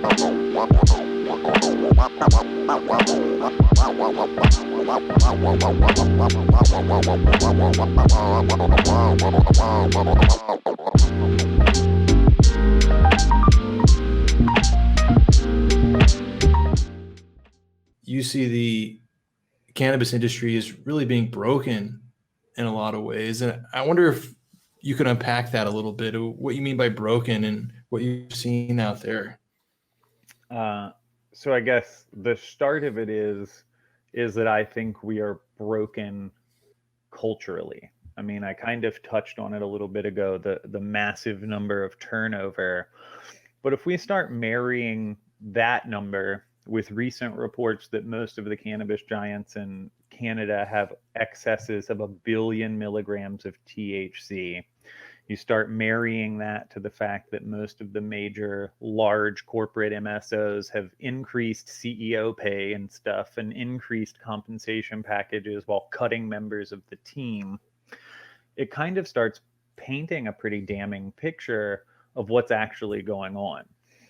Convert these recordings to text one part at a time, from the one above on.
You see the cannabis industry is really being broken in a lot of ways. And I wonder if you could unpack that a little bit, what you mean by broken and what you've seen out there. So I guess the start of it is that I think we are broken culturally. I mean, I kind of touched on it a little bit ago, the massive number of turnover. But if we start marrying that number with recent reports that most of the cannabis giants in Canada have excesses of 1 billion milligrams of THC, you start marrying that to the fact that most of the major large corporate MSOs have increased CEO pay and stuff and increased compensation packages while cutting members of the team, it kind of starts painting a pretty damning picture of what's actually going on.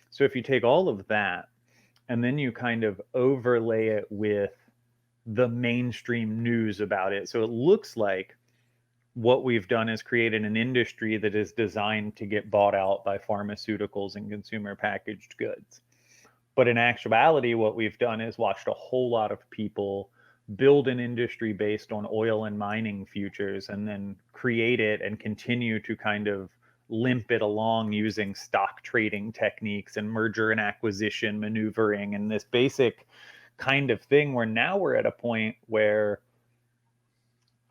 So if you take all of that and then you kind of overlay it with the mainstream news about it, so it looks like what we've done is created an industry that is designed to get bought out by pharmaceuticals and consumer packaged goods. But in actuality, what we've done is watched a whole lot of people build an industry based on oil and mining futures and then create it and continue to kind of limp it along using stock trading techniques and merger and acquisition maneuvering and this basic kind of thing where now we're at a point where,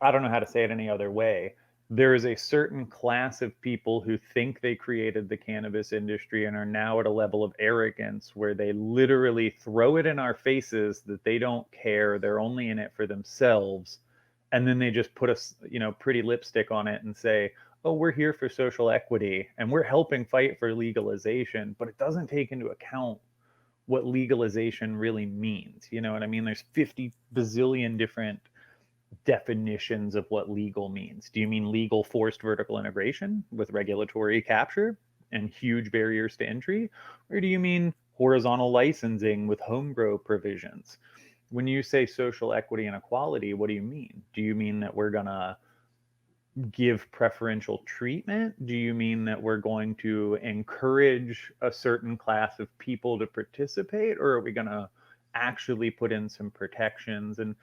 I don't know how to say it any other way, there is a certain class of people who think they created the cannabis industry and are now at a level of arrogance where they literally throw it in our faces that they don't care, they're only in it for themselves, and then they just put a pretty lipstick on it and say, oh, we're here for social equity and we're helping fight for legalization, but it doesn't take into account what legalization really means. You know what I mean? There's 50 bazillion different definitions of what legal means. Do you mean legal forced vertical integration with regulatory capture and huge barriers to entry? Or do you mean horizontal licensing with home grow provisions? When you say social equity and equality, what do you mean? Do you mean that we're going to give preferential treatment? Do you mean that we're going to encourage a certain class of people to participate? Or are we going to actually put in some protections? And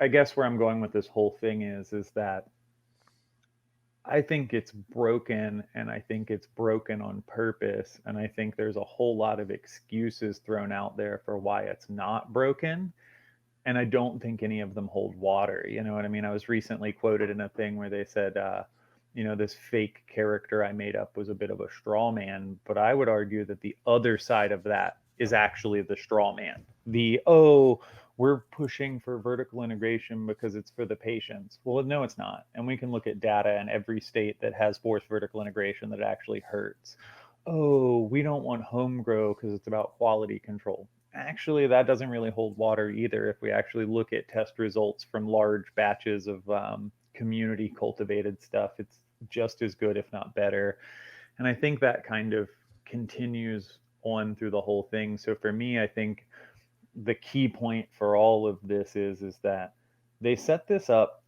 I guess where I'm going with this whole thing is that I think it's broken, and I think it's broken on purpose. And I think there's a whole lot of excuses thrown out there for why it's not broken. And I don't think any of them hold water. You know what I mean? I was recently quoted in a thing where they said, this fake character I made up was a bit of a straw man. But I would argue that the other side of that is actually the straw man. We're pushing for vertical integration because it's for the patients. Well, no, it's not. And we can look at data in every state that has forced vertical integration that actually hurts. Oh, we don't want home grow because it's about quality control. Actually, that doesn't really hold water either. If we actually look at test results from large batches of community cultivated stuff, it's just as good, if not better. And I think that kind of continues on through the whole thing. So for me, I think the key point for all of this is that they set this up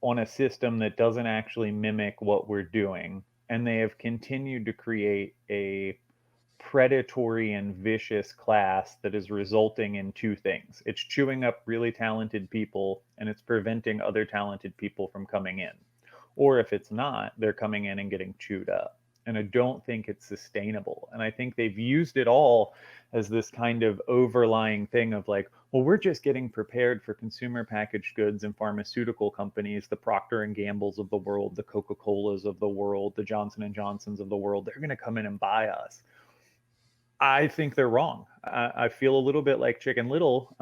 on a system that doesn't actually mimic what we're doing. And they have continued to create a predatory and vicious class that is resulting in two things. It's chewing up really talented people, and it's preventing other talented people from coming in. Or if it's not, they're coming in and getting chewed up. And I don't think it's sustainable. And I think they've used it all as this kind of overlying thing of like, well, we're just getting prepared for consumer packaged goods and pharmaceutical companies, the Procter and Gambles of the world, the Coca-Colas of the world, the Johnson and Johnsons of the world. They're going to come in and buy us. I think they're wrong. I feel a little bit like Chicken Little,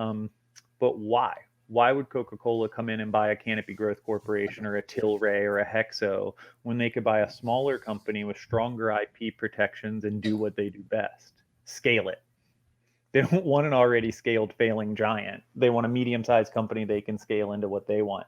but why? Why would Coca-Cola come in and buy a Canopy Growth Corporation or a Tilray or a Hexo when they could buy a smaller company with stronger IP protections and do what they do best? Scale it. They don't want an already scaled failing giant. They want a medium-sized company they can scale into what they want.